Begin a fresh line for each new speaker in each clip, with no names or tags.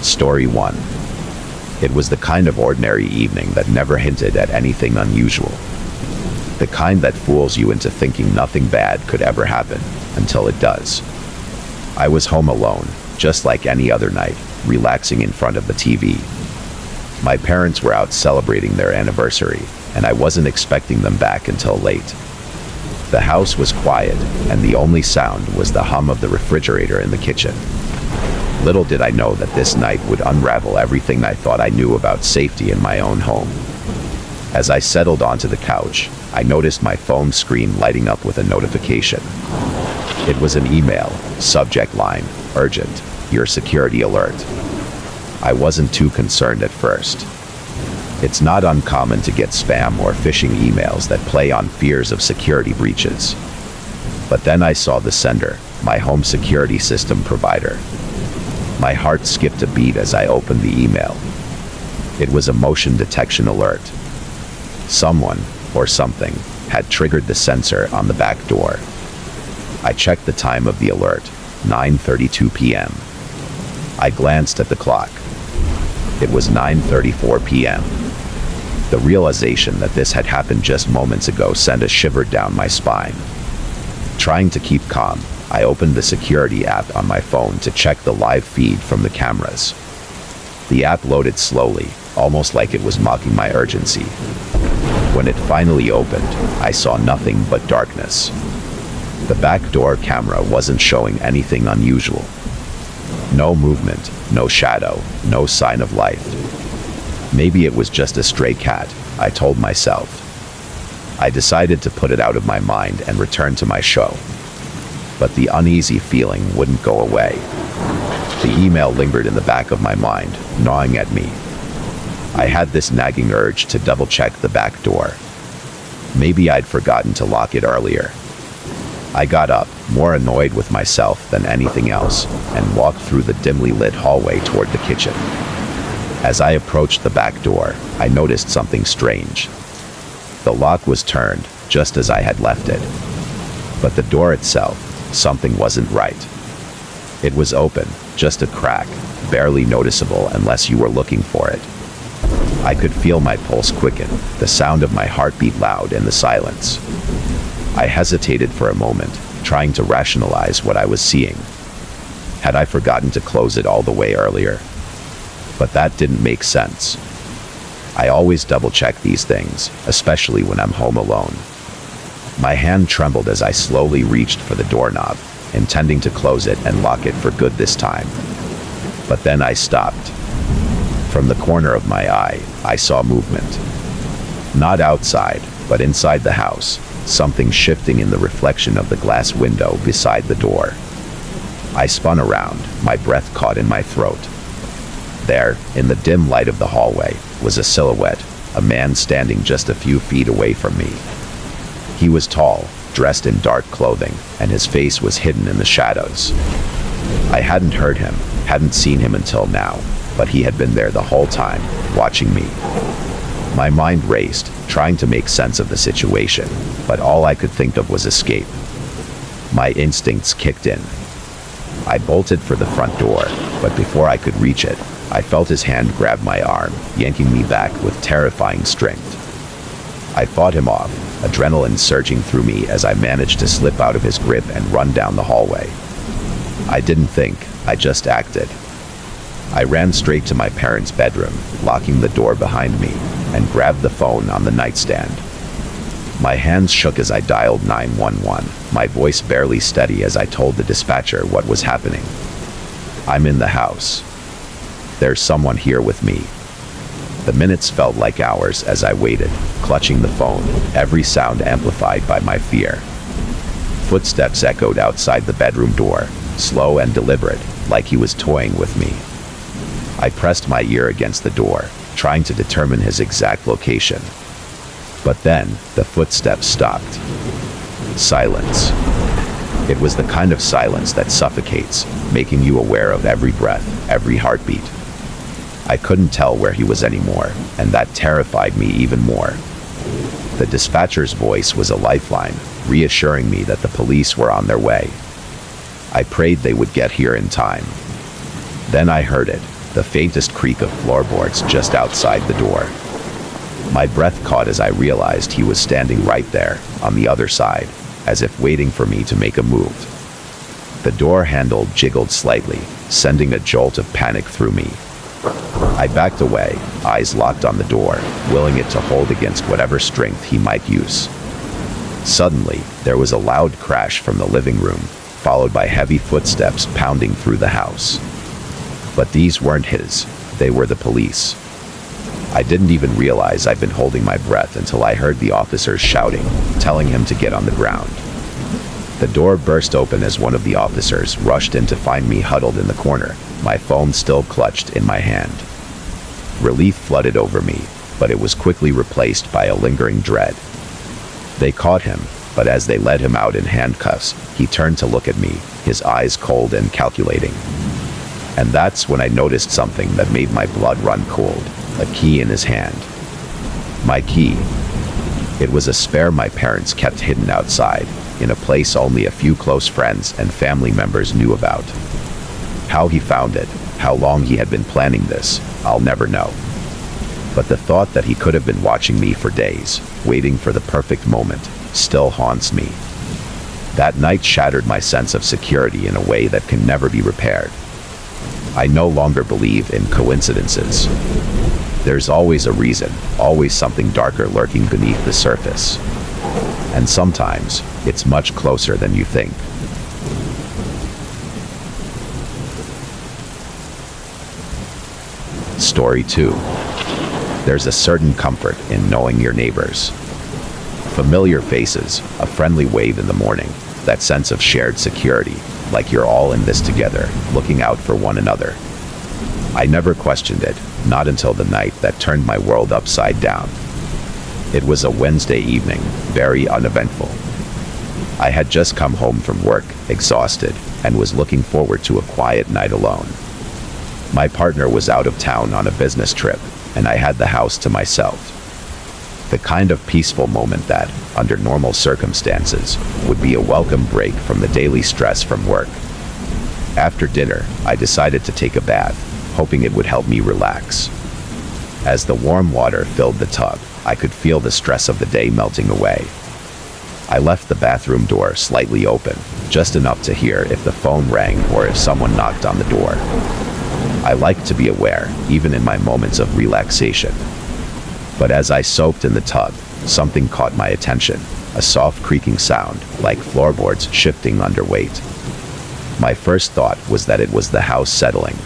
Story 1. It was the kind of ordinary evening that never hinted at anything unusual. The kind that fools you into thinking nothing bad could ever happen, until it does. I was home alone, just like any other night, relaxing in front of the TV. My parents were out celebrating their anniversary, and I wasn't expecting them back until late. The house was quiet, and the only sound was the hum of the refrigerator in the kitchen. Little did I know that this night would unravel everything I thought I knew about safety in my own home. As I settled onto the couch, I noticed my phone screen lighting up with a notification. It was an email, subject line, urgent, your security alert. I wasn't too concerned at first. It's not uncommon to get spam or phishing emails that play on fears of security breaches. But then I saw the sender, my home security system provider. My heart skipped a beat as I opened the email. It was a motion detection alert. Someone, or something, had triggered the sensor on the back door. I checked the time of the alert, 9:32 p.m. I glanced at the clock. It was 9:34 p.m. The realization that this had happened just moments ago sent a shiver down my spine. Trying to keep calm, I opened the security app on my phone to check the live feed from the cameras. The app loaded slowly, almost like it was mocking my urgency. When it finally opened, I saw nothing but darkness. The back door camera wasn't showing anything unusual. No movement, no shadow, no sign of life. Maybe it was just a stray cat, I told myself. I decided to put it out of my mind and return to my show. But the uneasy feeling wouldn't go away. The email lingered in the back of my mind, gnawing at me. I had this nagging urge to double-check the back door. Maybe I'd forgotten to lock it earlier. I got up, more annoyed with myself than anything else, and walked through the dimly lit hallway toward the kitchen. As I approached the back door, I noticed something strange. The lock was turned, just as I had left it. But the door itself, something wasn't right. It was open, just a crack, barely noticeable unless you were looking for it. I could feel my pulse quicken, the sound of my heartbeat loud in the silence. I hesitated for a moment, trying to rationalize what I was seeing. Had I forgotten to close it all the way earlier? But that didn't make sense. I always double-check these things, especially when I'm home alone. My hand trembled as I slowly reached for the doorknob, intending to close it and lock it for good this time. But then I stopped. From the corner of my eye, I saw movement. Not outside, but inside the house, something shifting in the reflection of the glass window beside the door. I spun around, my breath caught in my throat. There, in the dim light of the hallway, was a silhouette, a man standing just a few feet away from me. He was tall, dressed in dark clothing, and his face was hidden in the shadows. I hadn't heard him, hadn't seen him until now, but he had been there the whole time, watching me. My mind raced, trying to make sense of the situation, but all I could think of was escape. My instincts kicked in. I bolted for the front door, but before I could reach it, I felt his hand grab my arm, yanking me back with terrifying strength. I fought him off, adrenaline surging through me as I managed to slip out of his grip and run down the hallway. I didn't think, I just acted. I ran straight to my parents' bedroom, locking the door behind me, and grabbed the phone on the nightstand. My hands shook as I dialed 911, my voice barely steady as I told the dispatcher what was happening. I'm in the house. There's someone here with me. The minutes felt like hours as I waited, clutching the phone, every sound amplified by my fear. Footsteps echoed outside the bedroom door, slow and deliberate, like he was toying with me. I pressed my ear against the door, trying to determine his exact location. But then, the footsteps stopped. Silence. It was the kind of silence that suffocates, making you aware of every breath, every heartbeat. I couldn't tell where he was anymore, and that terrified me even more. The dispatcher's voice was a lifeline, reassuring me that the police were on their way. I prayed they would get here in time. Then I heard it, the faintest creak of floorboards just outside the door. My breath caught as I realized he was standing right there, on the other side, as if waiting for me to make a move. The door handle jiggled slightly, sending a jolt of panic through me. I backed away, eyes locked on the door, willing it to hold against whatever strength he might use. Suddenly, there was a loud crash from the living room, followed by heavy footsteps pounding through the house. But these weren't his, they were the police. I didn't even realize I'd been holding my breath until I heard the officers shouting, telling him to get on the ground. The door burst open as one of the officers rushed in to find me huddled in the corner, my phone still clutched in my hand. Relief flooded over me, but it was quickly replaced by a lingering dread. They caught him, but as they led him out in handcuffs, he turned to look at me, his eyes cold and calculating. And that's when I noticed something that made my blood run cold, a key in his hand. My key. It was a spare my parents kept hidden outside, in a place only a few close friends and family members knew about. How he found it, how long he had been planning this, I'll never know. But the thought that he could have been watching me for days, waiting for the perfect moment, still haunts me. That night shattered my sense of security in a way that can never be repaired. I no longer believe in coincidences. There's always a reason, always something darker lurking beneath the surface. And sometimes, it's much closer than you think. Story 2. There's a certain comfort in knowing your neighbors. Familiar faces, a friendly wave in the morning, that sense of shared security, like you're all in this together, looking out for one another. I never questioned it, not until the night that turned my world upside down. It was a Wednesday evening, very uneventful. I had just come home from work, exhausted, and was looking forward to a quiet night alone. My partner was out of town on a business trip, and I had the house to myself. The kind of peaceful moment that, under normal circumstances, would be a welcome break from the daily stress from work. After dinner, I decided to take a bath, hoping it would help me relax. As the warm water filled the tub, I could feel the stress of the day melting away. I left the bathroom door slightly open, just enough to hear if the phone rang or if someone knocked on the door. I like to be aware, even in my moments of relaxation. But as I soaked in the tub, something caught my attention, a soft creaking sound, like floorboards shifting under weight. My first thought was that it was the house settling.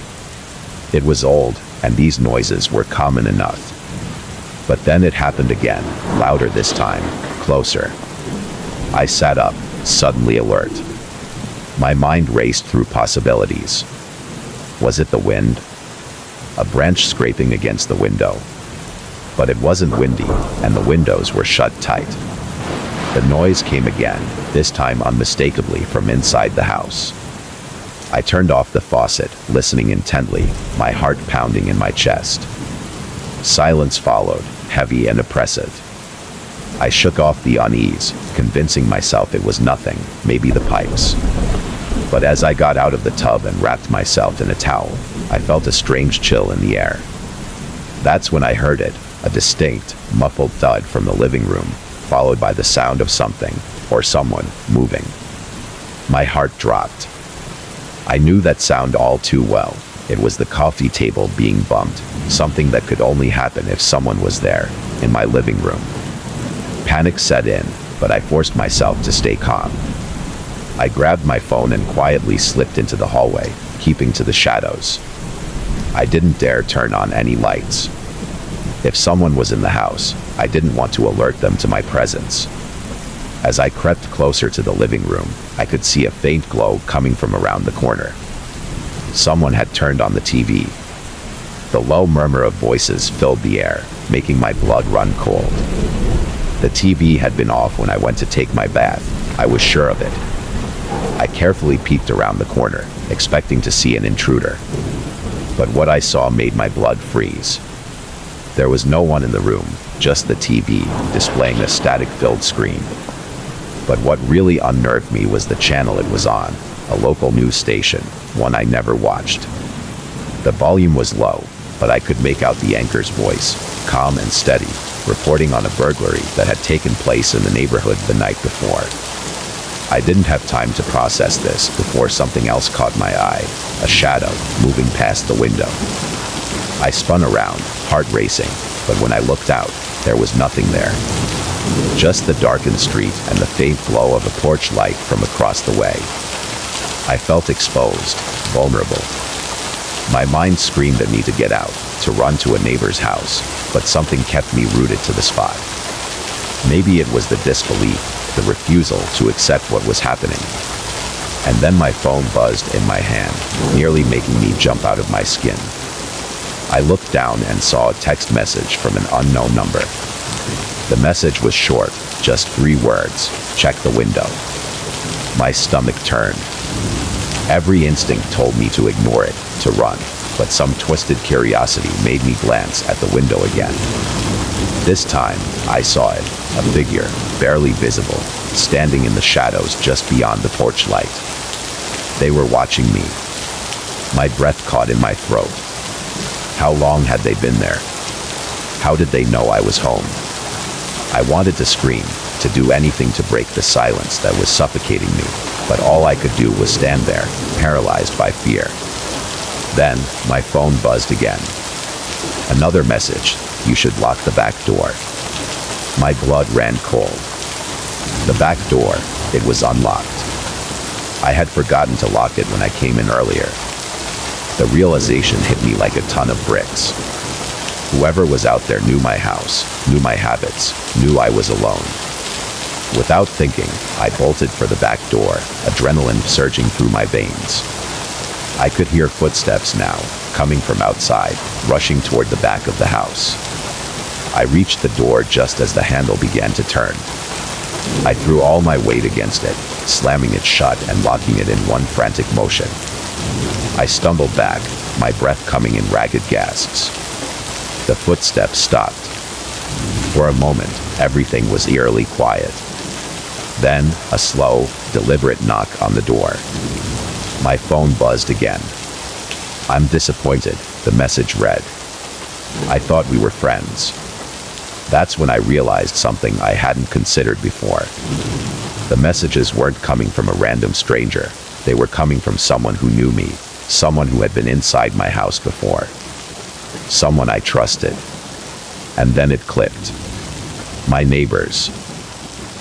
It was old, and these noises were common enough. But then it happened again, louder this time, closer. I sat up, suddenly alert. My mind raced through possibilities. Was it the wind? A branch scraping against the window. But it wasn't windy, and the windows were shut tight. The noise came again, this time unmistakably from inside the house. I turned off the faucet, listening intently, my heart pounding in my chest. Silence followed, heavy and oppressive. I shook off the unease, convincing myself it was nothing, maybe the pipes. But as I got out of the tub and wrapped myself in a towel, I felt a strange chill in the air. That's when I heard it, a distinct, muffled thud from the living room, followed by the sound of something, or someone, moving. My heart dropped. I knew that sound all too well. It was the coffee table being bumped, something that could only happen if someone was there, in my living room. Panic set in, but I forced myself to stay calm. I grabbed my phone and quietly slipped into the hallway, keeping to the shadows. I didn't dare turn on any lights. If someone was in the house, I didn't want to alert them to my presence. As I crept closer to the living room, I could see a faint glow coming from around the corner. Someone had turned on the TV. The low murmur of voices filled the air, making my blood run cold. The TV had been off when I went to take my bath. I was sure of it. I carefully peeked around the corner, expecting to see an intruder. But what I saw made my blood freeze. There was no one in the room, just the TV, displaying a static-filled screen. But what really unnerved me was the channel it was on, a local news station, one I never watched. The volume was low, but I could make out the anchor's voice, calm and steady, reporting on a burglary that had taken place in the neighborhood the night before. I didn't have time to process this before something else caught my eye, a shadow moving past the window. I spun around, heart racing, but when I looked out, there was nothing there. Just the darkened street and the faint glow of a porch light from across the way. I felt exposed, vulnerable. My mind screamed at me to get out, to run to a neighbor's house, but something kept me rooted to the spot. Maybe it was the disbelief, the refusal to accept what was happening. And then my phone buzzed in my hand, nearly making me jump out of my skin. I looked down and saw a text message from an unknown number. The message was short, just 3 words, "Check the window." My stomach turned. Every instinct told me to ignore it, to run, but some twisted curiosity made me glance at the window again. This time, I saw it, a figure, barely visible, standing in the shadows just beyond the porch light. They were watching me. My breath caught in my throat. How long had they been there? How did they know I was home? I wanted to scream, to do anything to break the silence that was suffocating me, but all I could do was stand there, paralyzed by fear. Then, my phone buzzed again. Another message: "You should lock the back door." My blood ran cold. The back door, it was unlocked. I had forgotten to lock it when I came in earlier. The realization hit me like a ton of bricks. Whoever was out there knew my house, knew my habits, knew I was alone. Without thinking, I bolted for the back door, adrenaline surging through my veins. I could hear footsteps now, coming from outside, rushing toward the back of the house. I reached the door just as the handle began to turn. I threw all my weight against it, slamming it shut and locking it in one frantic motion. I stumbled back, my breath coming in ragged gasps. The footsteps stopped. For a moment, everything was eerily quiet. Then, a slow, deliberate knock on the door. My phone buzzed again. "I'm disappointed," the message read. "I thought we were friends." That's when I realized something I hadn't considered before. The messages weren't coming from a random stranger. They were coming from someone who knew me, someone who had been inside my house before, someone I trusted. And then it clicked. My neighbors.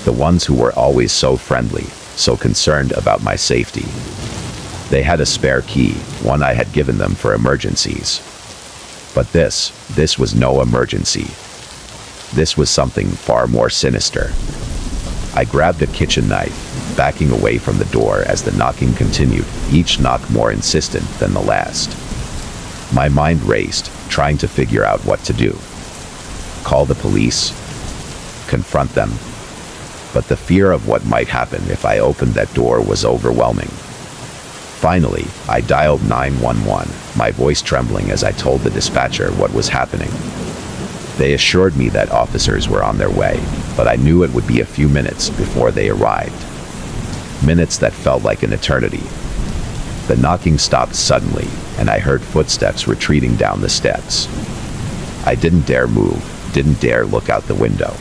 The ones who were always so friendly, so concerned about my safety. They had a spare key, one I had given them for emergencies. But this was no emergency. This was something far more sinister. I grabbed a kitchen knife, backing away from the door as the knocking continued, each knock more insistent than the last. My mind raced, trying to figure out what to do. Call the police? Confront them? But the fear of what might happen if I opened that door was overwhelming. Finally, I dialed 911, my voice trembling as I told the dispatcher what was happening. They assured me that officers were on their way, but I knew it would be a few minutes before they arrived. Minutes that felt like an eternity. The knocking stopped suddenly, and I heard footsteps retreating down the steps. I didn't dare move, didn't dare look out the window.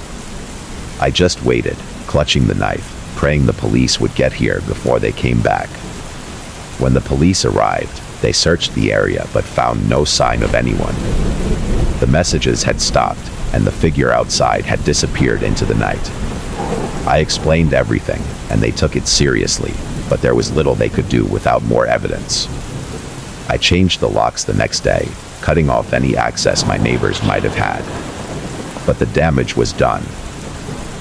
I just waited, clutching the knife, praying the police would get here before they came back. When the police arrived, they searched the area but found no sign of anyone. The messages had stopped, and the figure outside had disappeared into the night. I explained everything, and they took it seriously, but there was little they could do without more evidence. I changed the locks the next day, cutting off any access my neighbors might have had. But the damage was done.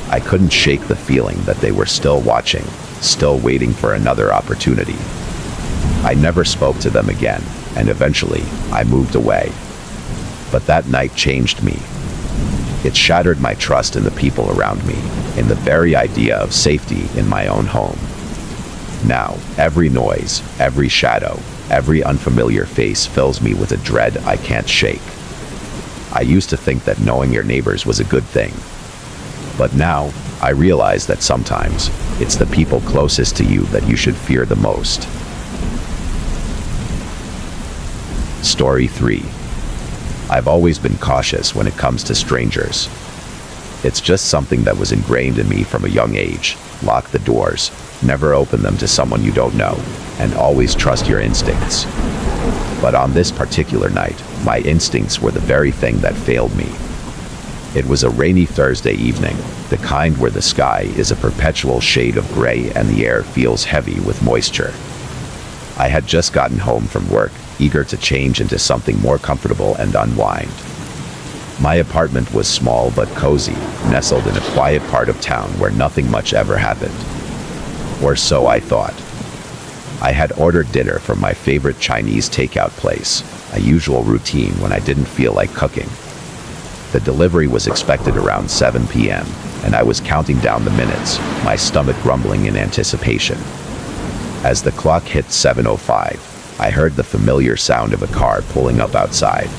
I couldn't shake the feeling that they were still watching, still waiting for another opportunity. I never spoke to them again, and eventually, I moved away. But that night changed me. It shattered my trust in the people around me, in the very idea of safety in my own home. Now, every noise, every shadow, every unfamiliar face fills me with a dread I can't shake. I used to think that knowing your neighbors was a good thing. But now, I realize that sometimes, it's the people closest to you that you should fear the most. Story 3. I've always been cautious when it comes to strangers. It's just something that was ingrained in me from a young age. Lock the doors, never open them to someone you don't know, and always trust your instincts. But on this particular night, my instincts were the very thing that failed me. It was a rainy Thursday evening, the kind where the sky is a perpetual shade of gray and the air feels heavy with moisture. I had just gotten home from work, eager to change into something more comfortable and unwind. My apartment was small but cozy, nestled in a quiet part of town where nothing much ever happened. Or so I thought. I had ordered dinner from my favorite Chinese takeout place, a usual routine when I didn't feel like cooking. The delivery was expected around 7 p.m., and I was counting down the minutes, my stomach grumbling in anticipation. As the clock hit 7:05, I heard the familiar sound of a car pulling up outside.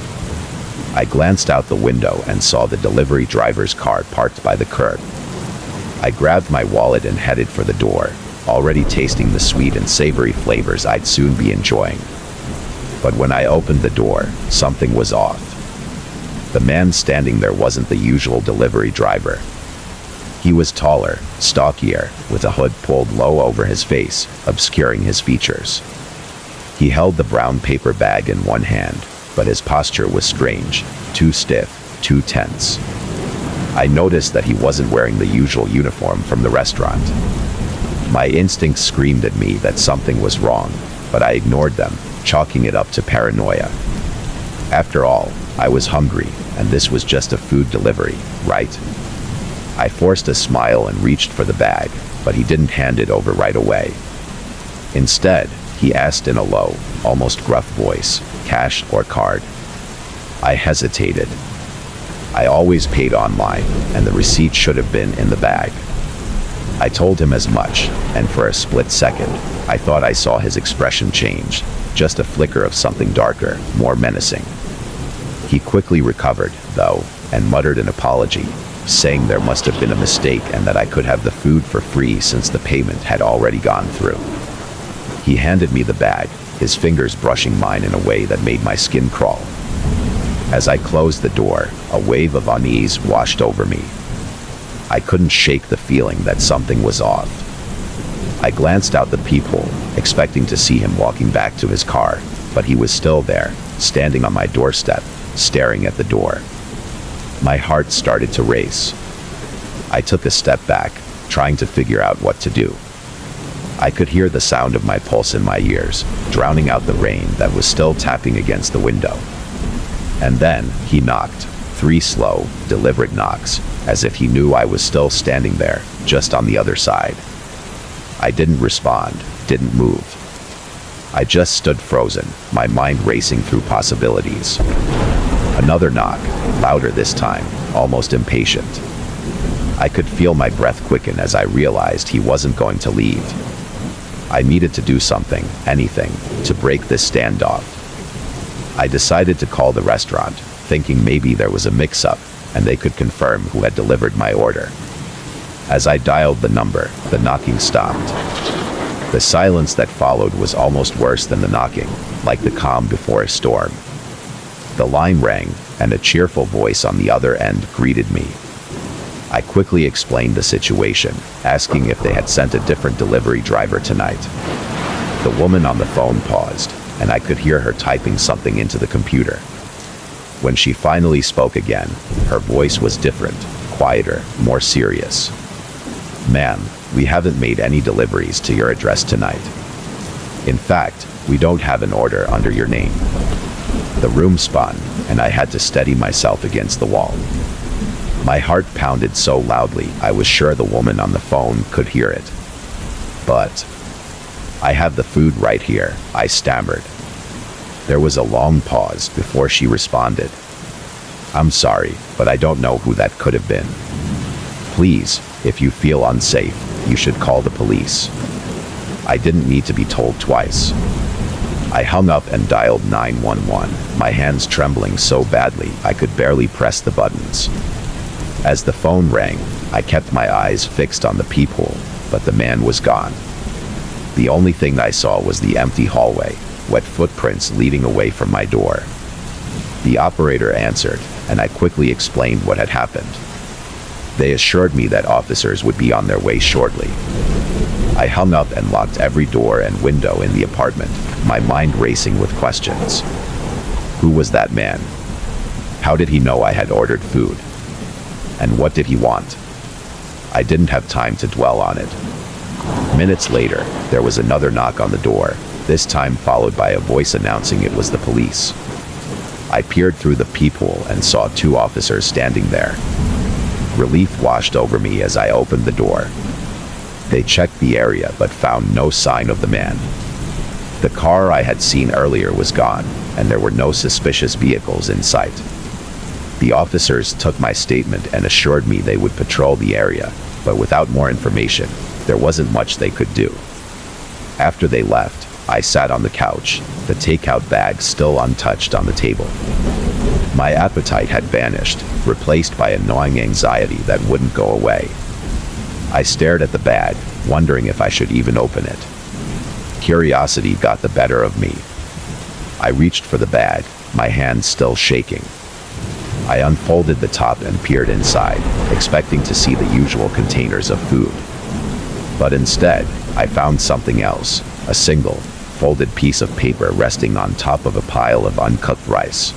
I glanced out the window and saw the delivery driver's car parked by the curb. I grabbed my wallet and headed for the door, already tasting the sweet and savory flavors I'd soon be enjoying. But when I opened the door, something was off. The man standing there wasn't the usual delivery driver. He was taller, stockier, with a hood pulled low over his face, obscuring his features. He held the brown paper bag in one hand, but his posture was strange, too stiff, too tense. I noticed that he wasn't wearing the usual uniform from the restaurant. My instincts screamed at me that something was wrong, but I ignored them, chalking it up to paranoia. After all, I was hungry, and this was just a food delivery, right? I forced a smile and reached for the bag, but he didn't hand it over right away. Instead, he asked in a low, almost gruff voice, cash or card? I hesitated. I always paid online, and the receipt should have been in the bag. I told him as much, and for a split second, I thought I saw his expression change, just a flicker of something darker, more menacing. He quickly recovered, though, and muttered an apology, saying there must have been a mistake and that I could have the food for free since the payment had already gone through. He handed me the bag, his fingers brushing mine in a way that made my skin crawl. As I closed the door, a wave of unease washed over me. I couldn't shake the feeling that something was off. I glanced out the peephole, expecting to see him walking back to his car, but he was still there, standing on my doorstep, staring at the door. My heart started to race. I took a step back, trying to figure out what to do. I could hear the sound of my pulse in my ears, drowning out the rain that was still tapping against the window. And then he knocked, 3 slow, deliberate knocks, as if he knew I was still standing there, just on the other side. I didn't respond, didn't move. I just stood frozen, my mind racing through possibilities. Another knock, louder this time, almost impatient. I could feel my breath quicken as I realized he wasn't going to leave. I needed to do something, anything, to break this standoff. I decided to call the restaurant, thinking maybe there was a mix-up, and they could confirm who had delivered my order. As I dialed the number, the knocking stopped. The silence that followed was almost worse than the knocking, like the calm before a storm. The line rang, and a cheerful voice on the other end greeted me. I quickly explained the situation, asking if they had sent a different delivery driver tonight. The woman on the phone paused, and I could hear her typing something into the computer. When she finally spoke again, her voice was different, quieter, more serious. "Ma'am, we haven't made any deliveries to your address tonight. In fact, we don't have an order under your name." The room spun, and I had to steady myself against the wall. My heart pounded so loudly I was sure the woman on the phone could hear it. "But I have the food right here," I stammered. There was a long pause before she responded. "I'm sorry, but I don't know who that could have been. Please, if you feel unsafe, you should call the police." I didn't need to be told twice. I hung up and dialed 911, my hands trembling so badly I could barely press the buttons. As the phone rang, I kept my eyes fixed on the peephole, but the man was gone. The only thing I saw was the empty hallway, wet footprints leading away from my door. The operator answered, and I quickly explained what had happened. They assured me that officers would be on their way shortly. I hung up and locked every door and window in the apartment, my mind racing with questions. Who was that man? How did he know I had ordered food? And what did he want? I didn't have time to dwell on it. Minutes later, there was another knock on the door, this time followed by a voice announcing it was the police. I peered through the peephole and saw 2 officers standing there. Relief washed over me as I opened the door. They checked the area but found no sign of the man. The car I had seen earlier was gone, and there were no suspicious vehicles in sight. The officers took my statement and assured me they would patrol the area, but without more information, there wasn't much they could do. After they left, I sat on the couch, the takeout bag still untouched on the table. My appetite had vanished, replaced by a gnawing anxiety that wouldn't go away. I stared at the bag, wondering if I should even open it. Curiosity got the better of me. I reached for the bag, my hands still shaking. I unfolded the top and peered inside, expecting to see the usual containers of food. But instead, I found something else, a single, folded piece of paper resting on top of a pile of uncooked rice.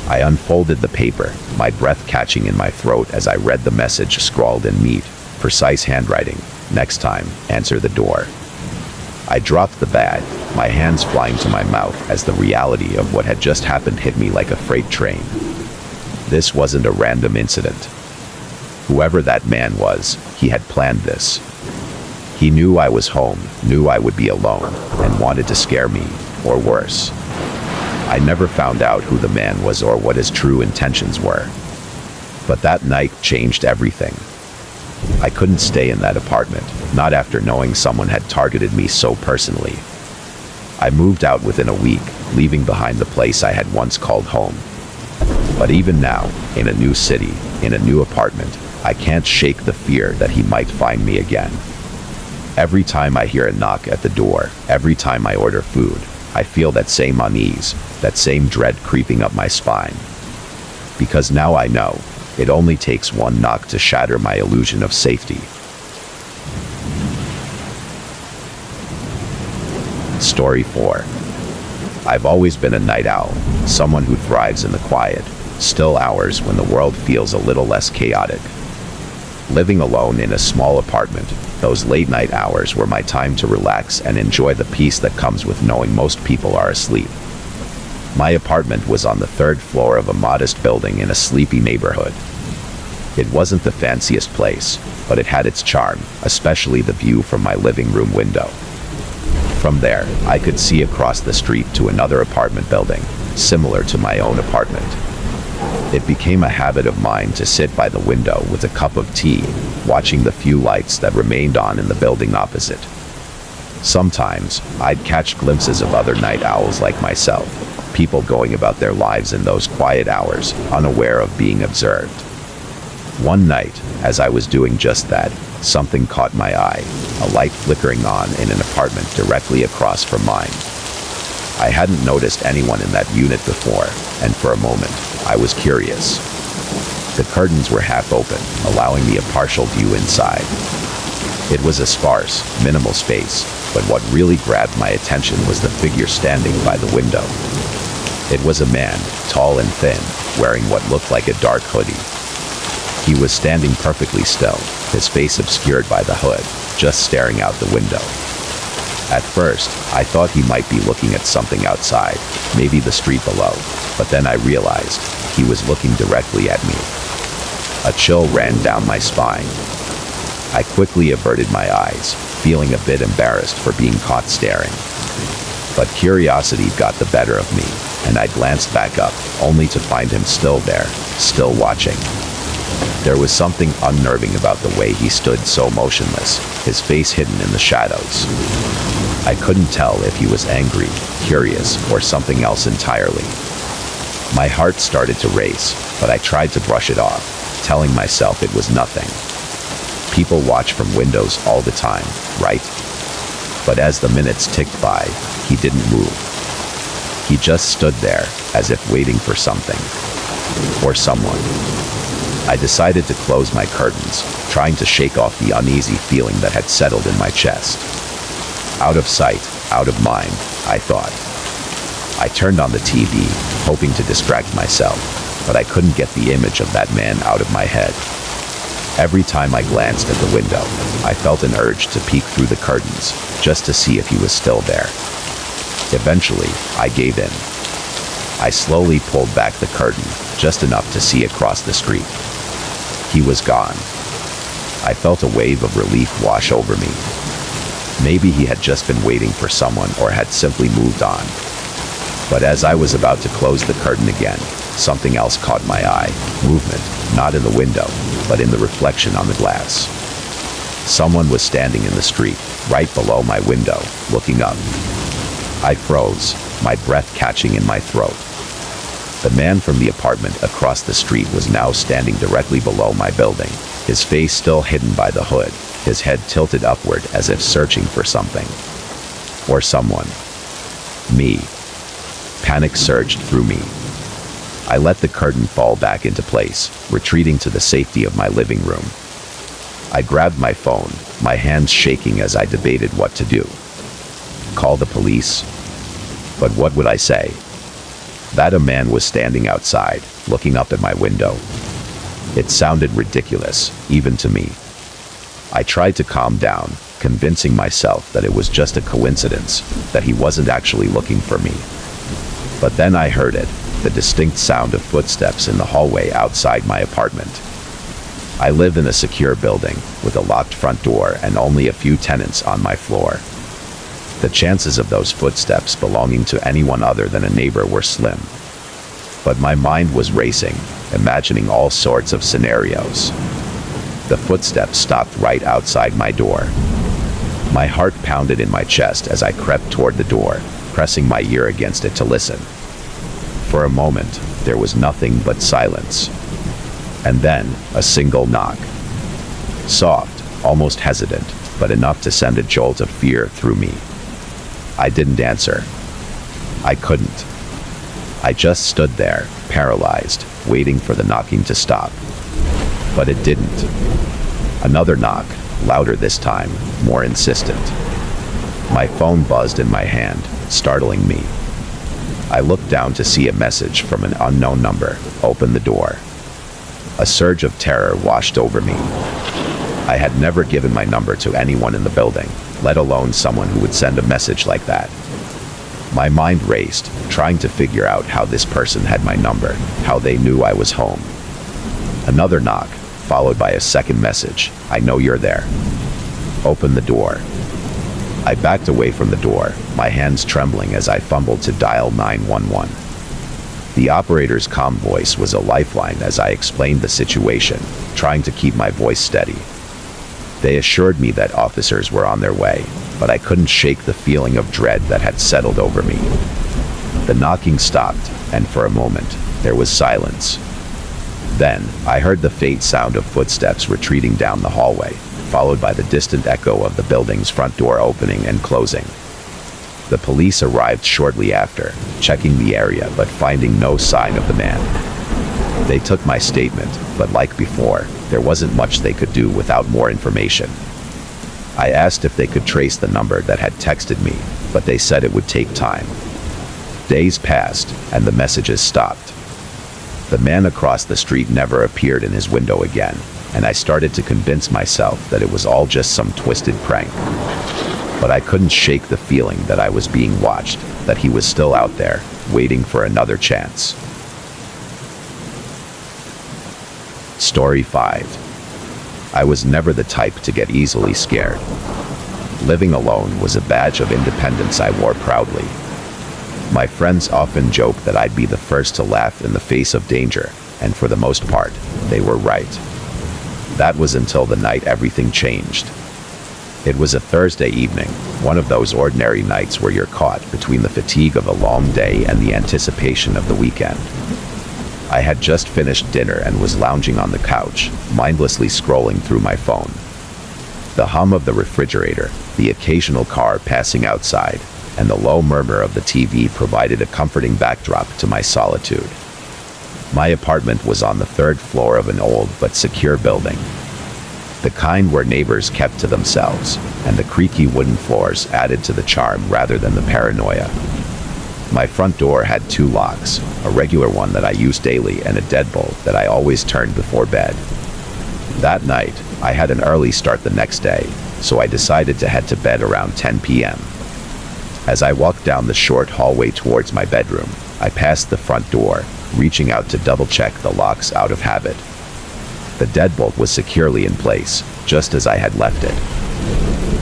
I unfolded the paper, my breath catching in my throat as I read the message scrawled in neat, precise handwriting. Next time, answer the door. I dropped the bag, my hands flying to my mouth as the reality of what had just happened hit me like a freight train. This wasn't a random incident. Whoever that man was, he had planned this. He knew I was home, knew I would be alone, and wanted to scare me, or worse. I never found out who the man was or what his true intentions were. But that night changed everything. I couldn't stay in that apartment, not after knowing someone had targeted me so personally. I moved out within a week, leaving behind the place I had once called home. But even now, in a new city, in a new apartment, I can't shake the fear that he might find me again. Every time I hear a knock at the door, every time I order food, I feel that same unease, that same dread creeping up my spine. Because now I know, it only takes one knock to shatter my illusion of safety. Story 4. I've always been a night owl, someone who thrives in the quiet, still hours when the world feels a little less chaotic. Living alone in a small apartment, those late-night hours were my time to relax and enjoy the peace that comes with knowing most people are asleep. My apartment was on the 3rd floor of a modest building in a sleepy neighborhood. It wasn't the fanciest place, but it had its charm, especially the view from my living room window. From there, I could see across the street to another apartment building, similar to my own apartment. It became a habit of mine to sit by the window with a cup of tea, watching the few lights that remained on in the building opposite. Sometimes, I'd catch glimpses of other night owls like myself, people going about their lives in those quiet hours, unaware of being observed. One night, as I was doing just that, something caught my eye, a light flickering on in an apartment directly across from mine. I hadn't noticed anyone in that unit before, and for a moment, I was curious. The curtains were half open, allowing me a partial view inside. It was a sparse, minimal space, but what really grabbed my attention was the figure standing by the window. It was a man, tall and thin, wearing what looked like a dark hoodie. He was standing perfectly still, his face obscured by the hood, just staring out the window. At first, I thought he might be looking at something outside, maybe the street below, but then I realized he was looking directly at me. A chill ran down my spine. I quickly averted my eyes, feeling a bit embarrassed for being caught staring. But curiosity got the better of me, and I glanced back up, only to find him still there, still watching. There was something unnerving about the way he stood so motionless, his face hidden in the shadows. I couldn't tell if he was angry, curious, or something else entirely. My heart started to race, but I tried to brush it off, telling myself it was nothing. People watch from windows all the time, right? But as the minutes ticked by, he didn't move. He just stood there, as if waiting for something. Or someone. I decided to close my curtains, trying to shake off the uneasy feeling that had settled in my chest. Out of sight, out of mind, I thought. I turned on the TV, hoping to distract myself, but I couldn't get the image of that man out of my head. Every time I glanced at the window, I felt an urge to peek through the curtains, just to see if he was still there. Eventually, I gave in. I slowly pulled back the curtain, just enough to see across the street. He was gone. I felt a wave of relief wash over me. Maybe he had just been waiting for someone or had simply moved on. But as I was about to close the curtain again, something else caught my eye. Movement, not in the window, but in the reflection on the glass. Someone was standing in the street, right below my window, looking up. I froze, my breath catching in my throat. The man from the apartment across the street was now standing directly below my building, his face still hidden by the hood, his head tilted upward as if searching for something. Or someone. Me. Panic surged through me. I let the curtain fall back into place, retreating to the safety of my living room. I grabbed my phone, my hands shaking as I debated what to do. Call the police? But what would I say? That a man was standing outside, looking up at my window. It sounded ridiculous, even to me. I tried to calm down, convincing myself that it was just a coincidence, that he wasn't actually looking for me. But then I heard it, the distinct sound of footsteps in the hallway outside my apartment. I live in a secure building, with a locked front door and only a few tenants on my floor. The chances of those footsteps belonging to anyone other than a neighbor were slim. But my mind was racing, imagining all sorts of scenarios. The footsteps stopped right outside my door. My heart pounded in my chest as I crept toward the door, pressing my ear against it to listen. For a moment, there was nothing but silence. And then, a single knock. Soft, almost hesitant, but enough to send a jolt of fear through me. I didn't answer. I couldn't. I just stood there, paralyzed, waiting for the knocking to stop. But it didn't. Another knock, louder this time, more insistent. My phone buzzed in my hand, startling me. I looked down to see a message from an unknown number. Open the door. A surge of terror washed over me. I had never given my number to anyone in the building, let alone someone who would send a message like that. My mind raced, trying to figure out how this person had my number, how they knew I was home. Another knock, followed by a second message. I know you're there. Open the door. I backed away from the door, my hands trembling as I fumbled to dial 911. The operator's calm voice was a lifeline as I explained the situation, trying to keep my voice steady. They assured me that officers were on their way, but I couldn't shake the feeling of dread that had settled over me. The knocking stopped, and for a moment, there was silence. Then, I heard the faint sound of footsteps retreating down the hallway, followed by the distant echo of the building's front door opening and closing. The police arrived shortly after, checking the area but finding no sign of the man. They took my statement, but like before, there wasn't much they could do without more information. I asked if they could trace the number that had texted me, but they said it would take time. Days passed, and the messages stopped. The man across the street never appeared in his window again, and I started to convince myself that it was all just some twisted prank. But I couldn't shake the feeling that I was being watched, that he was still out there, waiting for another chance. Story 5. I was never the type to get easily scared. Living alone was a badge of independence I wore proudly. My friends often joked that I'd be the first to laugh in the face of danger, and for the most part, they were right. That was until the night everything changed. It was a Thursday evening, one of those ordinary nights where you're caught between the fatigue of a long day and the anticipation of the weekend. I had just finished dinner and was lounging on the couch, mindlessly scrolling through my phone. The hum of the refrigerator, the occasional car passing outside, and the low murmur of the TV provided a comforting backdrop to my solitude. My apartment was on the third floor of an old but secure building, the kind where neighbors kept to themselves, and the creaky wooden floors added to the charm rather than the paranoia. My front door had 2 locks, a regular one that I used daily and a deadbolt that I always turned before bed. That night, I had an early start the next day, so I decided to head to bed around 10 p.m. As I walked down the short hallway towards my bedroom, I passed the front door, reaching out to double-check the locks out of habit. The deadbolt was securely in place, just as I had left it.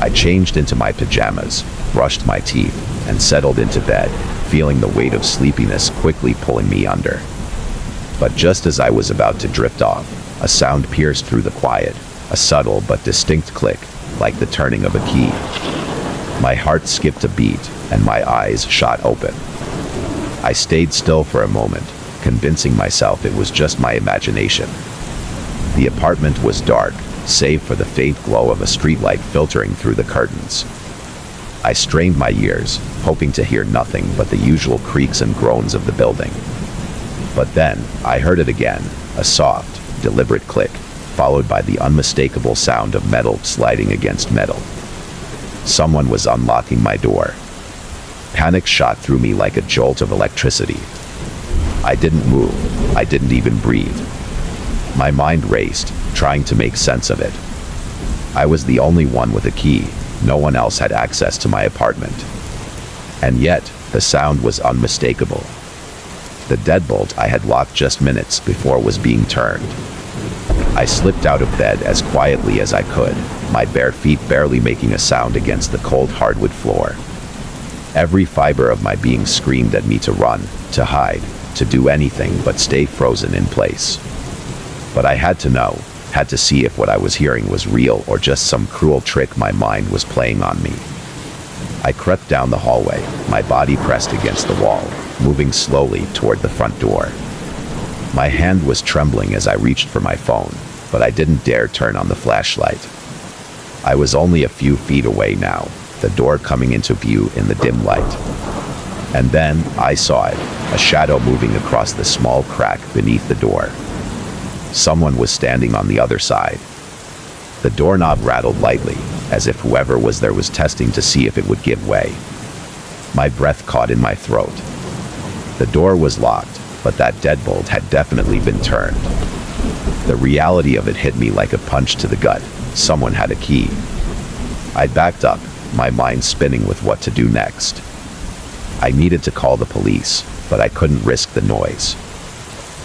I changed into my pajamas, brushed my teeth, and settled into bed, feeling the weight of sleepiness quickly pulling me under. But just as I was about to drift off, a sound pierced through the quiet, a subtle but distinct click, like the turning of a key. My heart skipped a beat, and my eyes shot open. I stayed still for a moment, convincing myself it was just my imagination. The apartment was dark, save for the faint glow of a streetlight filtering through the curtains. I strained my ears, hoping to hear nothing but the usual creaks and groans of the building. But then, I heard it again, a soft, deliberate click, followed by the unmistakable sound of metal sliding against metal. Someone was unlocking my door. Panic shot through me like a jolt of electricity. I didn't move. I didn't even breathe. My mind raced, trying to make sense of it. I was the only one with a key. No one else had access to my apartment. And yet, the sound was unmistakable. The deadbolt I had locked just minutes before was being turned. I slipped out of bed as quietly as I could, my bare feet barely making a sound against the cold hardwood floor. Every fiber of my being screamed at me to run, to hide, to do anything but stay frozen in place. But I had to know, had to see if what I was hearing was real or just some cruel trick my mind was playing on me. I crept down the hallway, my body pressed against the wall, moving slowly toward the front door. My hand was trembling as I reached for my phone, but I didn't dare turn on the flashlight. I was only a few feet away now, the door coming into view in the dim light. And then I saw it, a shadow moving across the small crack beneath the door. Someone was standing on the other side. The doorknob rattled lightly, as if whoever was there was testing to see if it would give way. My breath caught in my throat. The door was locked, but that deadbolt had definitely been turned. The reality of it hit me like a punch to the gut. Someone had a key. I backed up, my mind spinning with what to do next. I needed to call the police, but I couldn't risk the noise.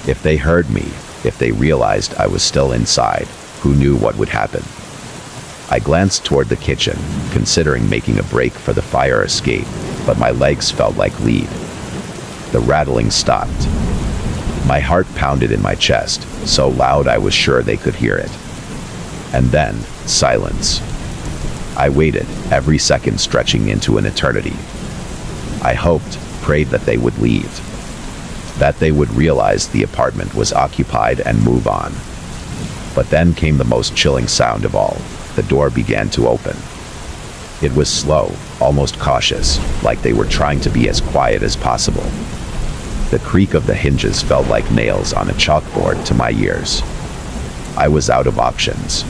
If they heard me, if they realized I was still inside, who knew what would happen? I glanced toward the kitchen, considering making a break for the fire escape, but my legs felt like lead. The rattling stopped. My heart pounded in my chest, so loud I was sure they could hear it. And then, silence. I waited, every second stretching into an eternity. I hoped, prayed that they would leave. That they would realize the apartment was occupied and move on. But then came the most chilling sound of all. The door began to open. It was slow, almost cautious, like they were trying to be as quiet as possible. The creak of the hinges felt like nails on a chalkboard to my ears. I was out of options.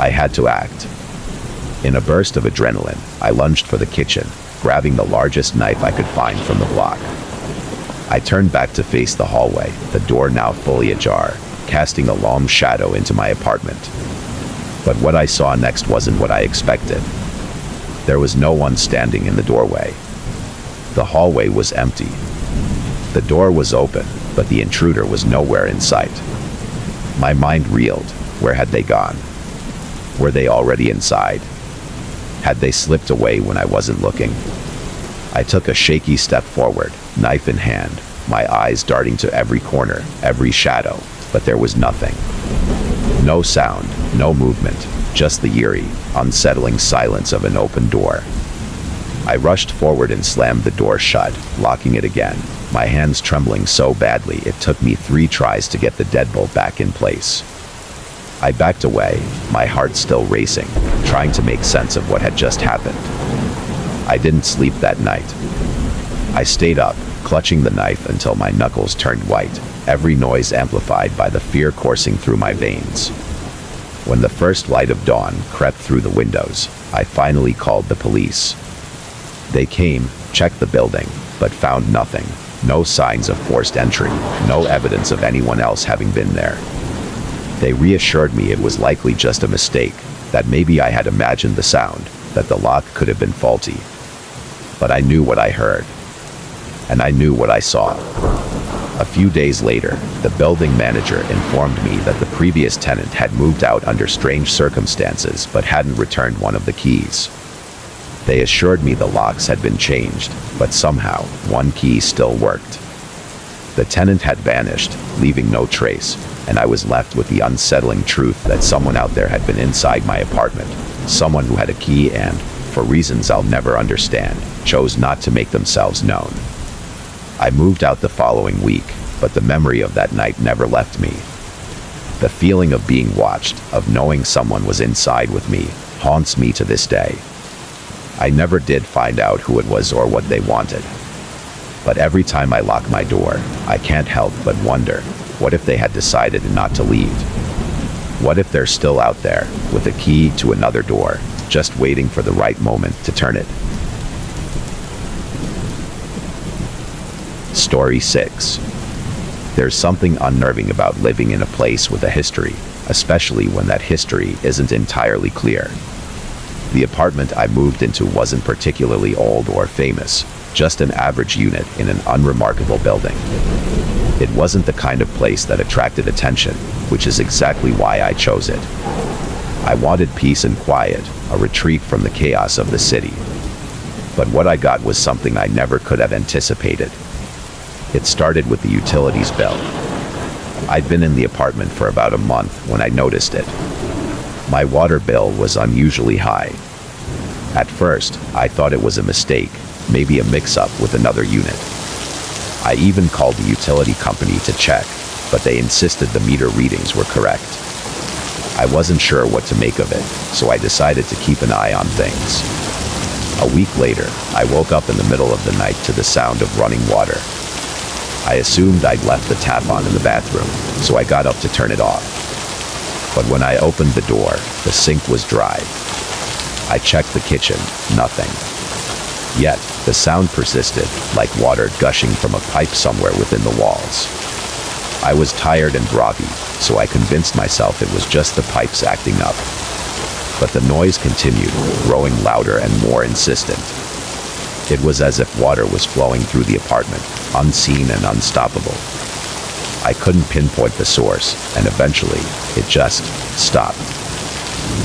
I had to act. In a burst of adrenaline, I lunged for the kitchen, grabbing the largest knife I could find from the block. I turned back to face the hallway, the door now fully ajar, casting a long shadow into my apartment. But what I saw next wasn't what I expected. There was no one standing in the doorway. The hallway was empty. The door was open, but the intruder was nowhere in sight. My mind reeled. Where had they gone? Were they already inside? Had they slipped away when I wasn't looking? I took a shaky step forward, knife in hand, my eyes darting to every corner, every shadow, but there was nothing. No sound, no movement, just the eerie, unsettling silence of an open door. I rushed forward and slammed the door shut, locking it again, my hands trembling so badly it took me 3 tries to get the deadbolt back in place. I backed away, my heart still racing, trying to make sense of what had just happened. I didn't sleep that night. I stayed up, clutching the knife until my knuckles turned white, every noise amplified by the fear coursing through my veins. When the first light of dawn crept through the windows, I finally called the police. They came, checked the building, but found nothing. No signs of forced entry, no evidence of anyone else having been there. They reassured me it was likely just a mistake, that maybe I had imagined the sound, that the lock could have been faulty. But I knew what I heard. And I knew what I saw. A few days later, the building manager informed me that the previous tenant had moved out under strange circumstances but hadn't returned one of the keys. They assured me the locks had been changed, but somehow, one key still worked. The tenant had vanished, leaving no trace, and I was left with the unsettling truth that someone out there had been inside my apartment, someone who had a key and, for reasons I'll never understand, chose not to make themselves known. I moved out the following week, but the memory of that night never left me. The feeling of being watched, of knowing someone was inside with me, haunts me to this day. I never did find out who it was or what they wanted. But every time I lock my door, I can't help but wonder, what if they had decided not to leave? What if they're still out there, with a key to another door, just waiting for the right moment to turn it? Story 6. There's something unnerving about living in a place with a history, especially when that history isn't entirely clear. The apartment I moved into wasn't particularly old or famous, just an average unit in an unremarkable building. It wasn't the kind of place that attracted attention, which is exactly why I chose it. I wanted peace and quiet, a retreat from the chaos of the city. But what I got was something I never could have anticipated. It started with the utilities bill. I'd been in the apartment for about a month when I noticed it. My water bill was unusually high. At first, I thought it was a mistake, maybe a mix-up with another unit. I even called the utility company to check, but they insisted the meter readings were correct. I wasn't sure what to make of it, so I decided to keep an eye on things. A week later, I woke up in the middle of the night to the sound of running water. I assumed I'd left the tap on in the bathroom, so I got up to turn it off. But when I opened the door, the sink was dry. I checked the kitchen, nothing. Yet, the sound persisted, like water gushing from a pipe somewhere within the walls. I was tired and groggy, so I convinced myself it was just the pipes acting up. But the noise continued, growing louder and more insistent. It was as if water was flowing through the apartment, unseen and unstoppable. I couldn't pinpoint the source, and eventually, it just stopped.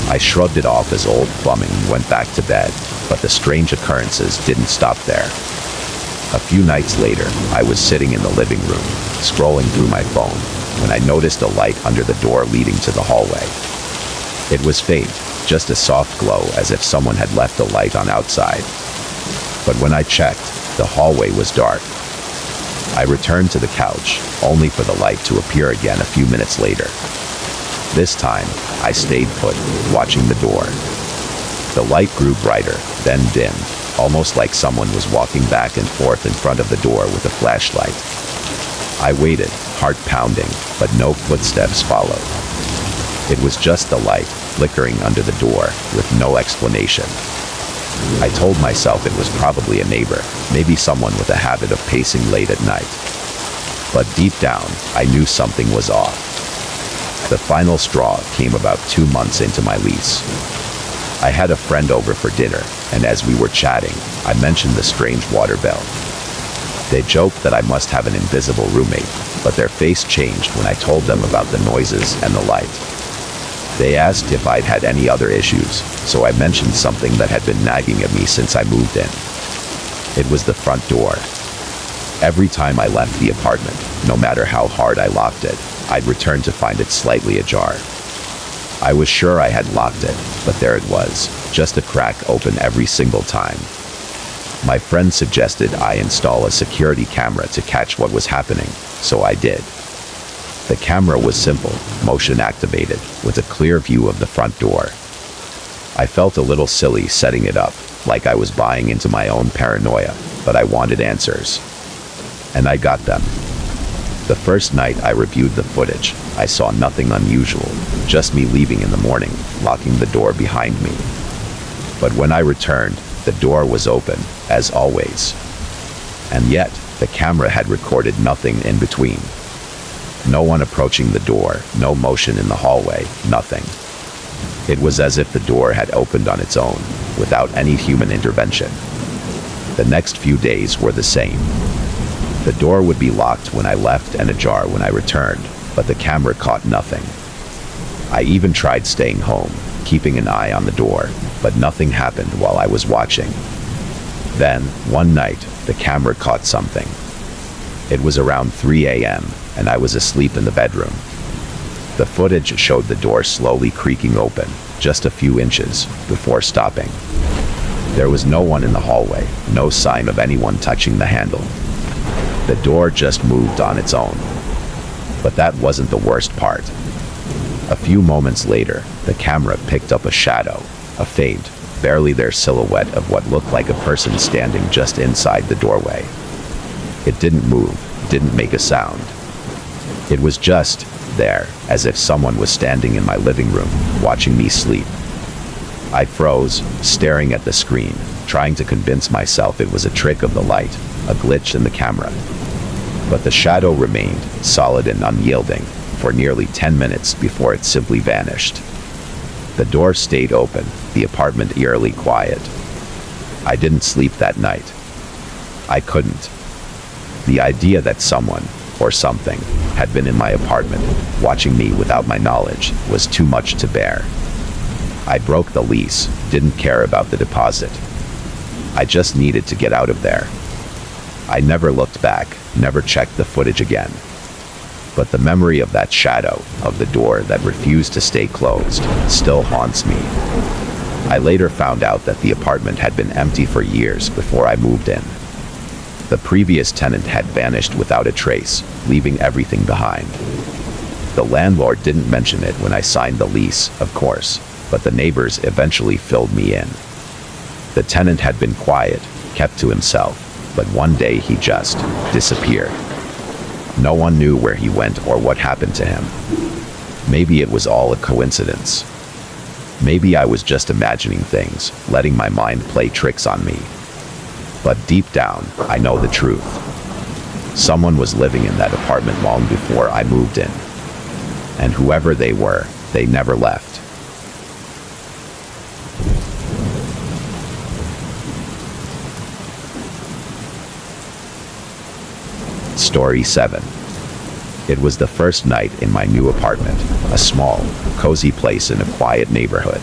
I shrugged it off as old plumbing and went back to bed, but the strange occurrences didn't stop there. A few nights later, I was sitting in the living room, scrolling through my phone, when I noticed a light under the door leading to the hallway. It was faint, just a soft glow as if someone had left a light on outside. But when I checked, the hallway was dark. I returned to the couch, only for the light to appear again a few minutes later. This time, I stayed put, watching the door. The light grew brighter, then dimmed, almost like someone was walking back and forth in front of the door with a flashlight. I waited, heart pounding, but no footsteps followed. It was just the light, flickering under the door, with no explanation. I told myself it was probably a neighbor, maybe someone with a habit of pacing late at night. But deep down, I knew something was off. The final straw came about 2 months into my lease. I had a friend over for dinner, and as we were chatting, I mentioned the strange water bill. They joked that I must have an invisible roommate, but their face changed when I told them about the noises and the light. They asked if I'd had any other issues, so I mentioned something that had been nagging at me since I moved in. It was the front door. Every time I left the apartment, no matter how hard I locked it, I'd return to find it slightly ajar. I was sure I had locked it, but there it was, just a crack open every single time. My friend suggested I install a security camera to catch what was happening, so I did. The camera was simple, motion activated, with a clear view of the front door. I felt a little silly setting it up, like I was buying into my own paranoia, but I wanted answers. And I got them. The first night I reviewed the footage, I saw nothing unusual, just me leaving in the morning, locking the door behind me. But when I returned, the door was open, as always. And yet, the camera had recorded nothing in between. No one approaching the door, no motion in the hallway, nothing. It was as if the door had opened on its own, without any human intervention. The next few days were the same. The door would be locked when I left and ajar when I returned, but the camera caught nothing. I even tried staying home, keeping an eye on the door, but nothing happened while I was watching. Then, one night, the camera caught something. It was around 3 a.m., and I was asleep in the bedroom. The footage showed the door slowly creaking open, just a few inches, before stopping. There was no one in the hallway, no sign of anyone touching the handle. The door just moved on its own. But that wasn't the worst part. A few moments later, the camera picked up a shadow, a faint, barely there silhouette of what looked like a person standing just inside the doorway. It didn't move, didn't make a sound. It was just there, as if someone was standing in my living room, watching me sleep. I froze, staring at the screen, trying to convince myself it was a trick of the light, a glitch in the camera. But the shadow remained, solid and unyielding, for nearly 10 minutes before it simply vanished. The door stayed open, the apartment eerily quiet. I didn't sleep that night. I couldn't. The idea that someone, or something, had been in my apartment, watching me without my knowledge, was too much to bear. I broke the lease, didn't care about the deposit. I just needed to get out of there. I never looked back, never checked the footage again. But the memory of that shadow, of the door that refused to stay closed, still haunts me. I later found out that the apartment had been empty for years before I moved in. The previous tenant had vanished without a trace, leaving everything behind. The landlord didn't mention it when I signed the lease, of course, but the neighbors eventually filled me in. The tenant had been quiet, kept to himself, but one day he just disappeared. No one knew where he went or what happened to him. Maybe it was all a coincidence. Maybe I was just imagining things, letting my mind play tricks on me. But deep down, I know the truth. Someone was living in that apartment long before I moved in. And whoever they were, they never left. Story 7. It was the first night in my new apartment, a small, cozy place in a quiet neighborhood.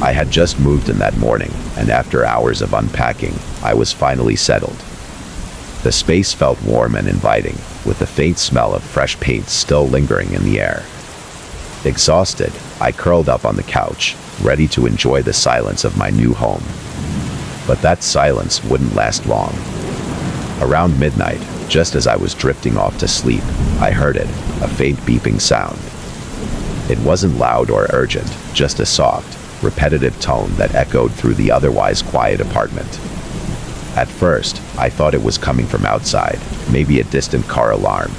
I had just moved in that morning, and after hours of unpacking, I was finally settled. The space felt warm and inviting, with the faint smell of fresh paint still lingering in the air. Exhausted, I curled up on the couch, ready to enjoy the silence of my new home. But that silence wouldn't last long. Around midnight, just as I was drifting off to sleep, I heard it, a faint beeping sound. It wasn't loud or urgent, just a soft, repetitive tone that echoed through the otherwise quiet apartment. At first, I thought it was coming from outside, maybe a distant car alarm.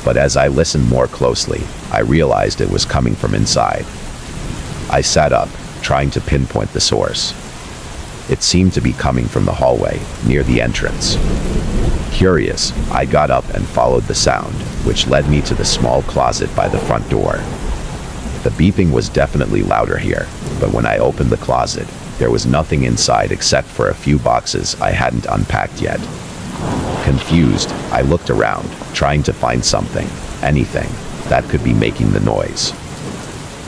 But as I listened more closely, I realized it was coming from inside. I sat up, trying to pinpoint the source. It seemed to be coming from the hallway, near the entrance. Curious, I got up and followed the sound, which led me to the small closet by the front door. The beeping was definitely louder here, but when I opened the closet, there was nothing inside except for a few boxes I hadn't unpacked yet. Confused, I looked around, trying to find something, anything, that could be making the noise.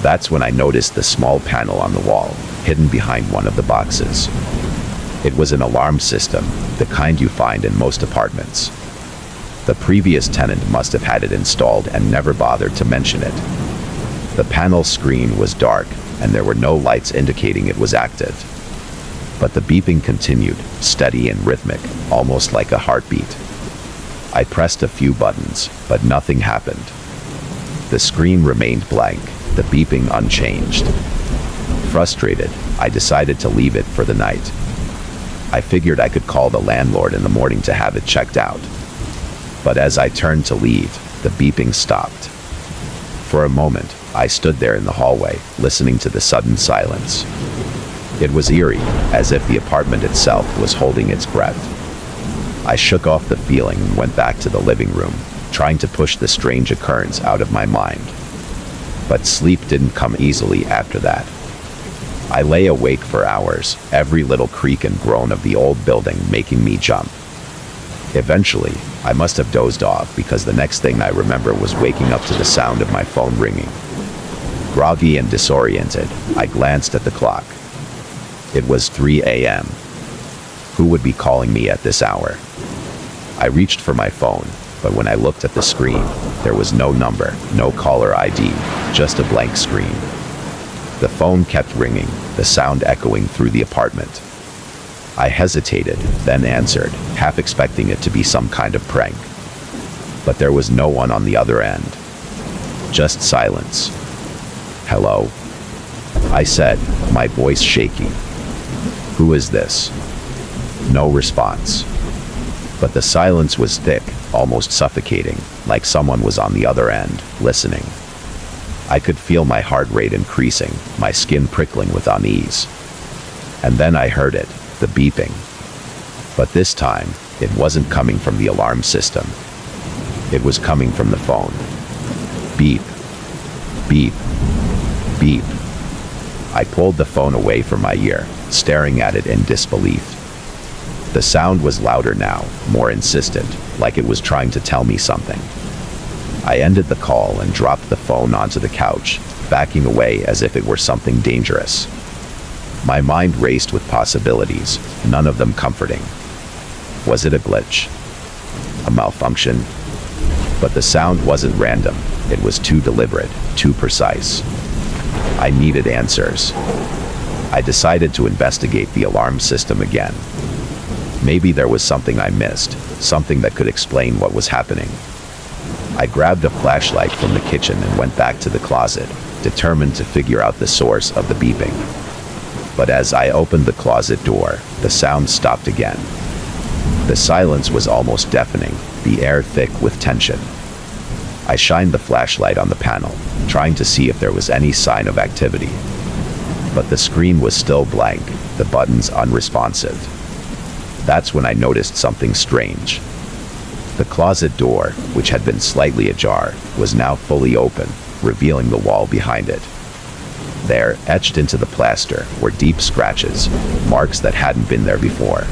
That's when I noticed the small panel on the wall, hidden behind one of the boxes. It was an alarm system, the kind you find in most apartments. The previous tenant must have had it installed and never bothered to mention it. The panel screen was dark, and there were no lights indicating it was active. But the beeping continued, steady and rhythmic, almost like a heartbeat. I pressed a few buttons, but nothing happened. The screen remained blank, the beeping unchanged. Frustrated, I decided to leave it for the night. I figured I could call the landlord in the morning to have it checked out. But as I turned to leave, the beeping stopped. For a moment, I stood there in the hallway, listening to the sudden silence. It was eerie, as if the apartment itself was holding its breath. I shook off the feeling and went back to the living room, trying to push the strange occurrence out of my mind. But sleep didn't come easily after that. I lay awake for hours, every little creak and groan of the old building making me jump. Eventually, I must have dozed off because the next thing I remember was waking up to the sound of my phone ringing. Groggy and disoriented, I glanced at the clock. It was 3 a.m. Who would be calling me at this hour? I reached for my phone, but when I looked at the screen, there was no number, no caller ID, just a blank screen. The phone kept ringing, the sound echoing through the apartment. I hesitated, then answered, half expecting it to be some kind of prank. But there was no one on the other end. Just silence. "Hello?" I said, my voice shaky. "Who is this?" No response. But the silence was thick, almost suffocating, like someone was on the other end, listening. I could feel my heart rate increasing, my skin prickling with unease. And then I heard it, the beeping. But this time, it wasn't coming from the alarm system. It was coming from the phone. Beep. Beep. Beep. I pulled the phone away from my ear, staring at it in disbelief. The sound was louder now, more insistent, like it was trying to tell me something. I ended the call and dropped the phone onto the couch, backing away as if it were something dangerous. My mind raced with possibilities, none of them comforting. Was it a glitch? A malfunction? But the sound wasn't random. It was too deliberate, too precise. I needed answers. I decided to investigate the alarm system again. Maybe there was something I missed, something that could explain what was happening. I grabbed a flashlight from the kitchen and went back to the closet, determined to figure out the source of the beeping. But as I opened the closet door, the sound stopped again. The silence was almost deafening, the air thick with tension. I shined the flashlight on the panel, trying to see if there was any sign of activity. But the screen was still blank, the buttons unresponsive. That's when I noticed something strange. The closet door, which had been slightly ajar, was now fully open, revealing the wall behind it. There, etched into the plaster, were deep scratches, marks that hadn't been there before.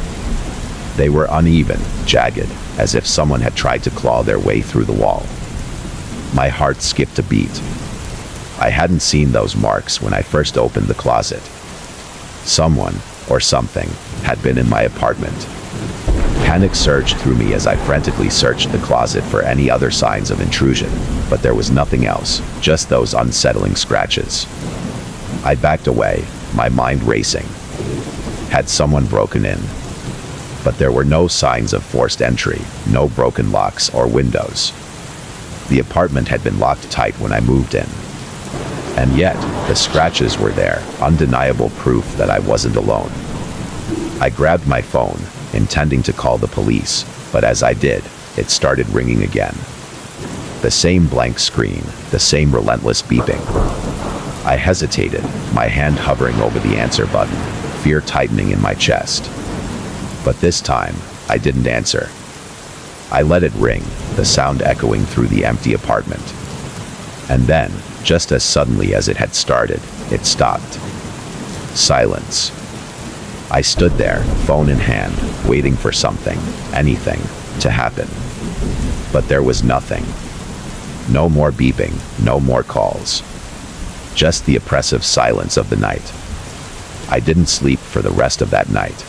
They were uneven, jagged, as if someone had tried to claw their way through the wall. My heart skipped a beat. I hadn't seen those marks when I first opened the closet. Someone, or something, had been in my apartment. Panic surged through me as I frantically searched the closet for any other signs of intrusion, but there was nothing else, just those unsettling scratches. I backed away, my mind racing. Had someone broken in? But there were no signs of forced entry, no broken locks or windows. The apartment had been locked tight when I moved in. And yet, the scratches were there, undeniable proof that I wasn't alone. I grabbed my phone, intending to call the police, but as I did, it started ringing again. The same blank screen, the same relentless beeping. I hesitated, my hand hovering over the answer button, fear tightening in my chest. But this time, I didn't answer. I let it ring, the sound echoing through the empty apartment. And then, just as suddenly as it had started, it stopped. Silence. I stood there, phone in hand, waiting for something, anything, to happen. But there was nothing. No more beeping, no more calls. Just the oppressive silence of the night. I didn't sleep for the rest of that night.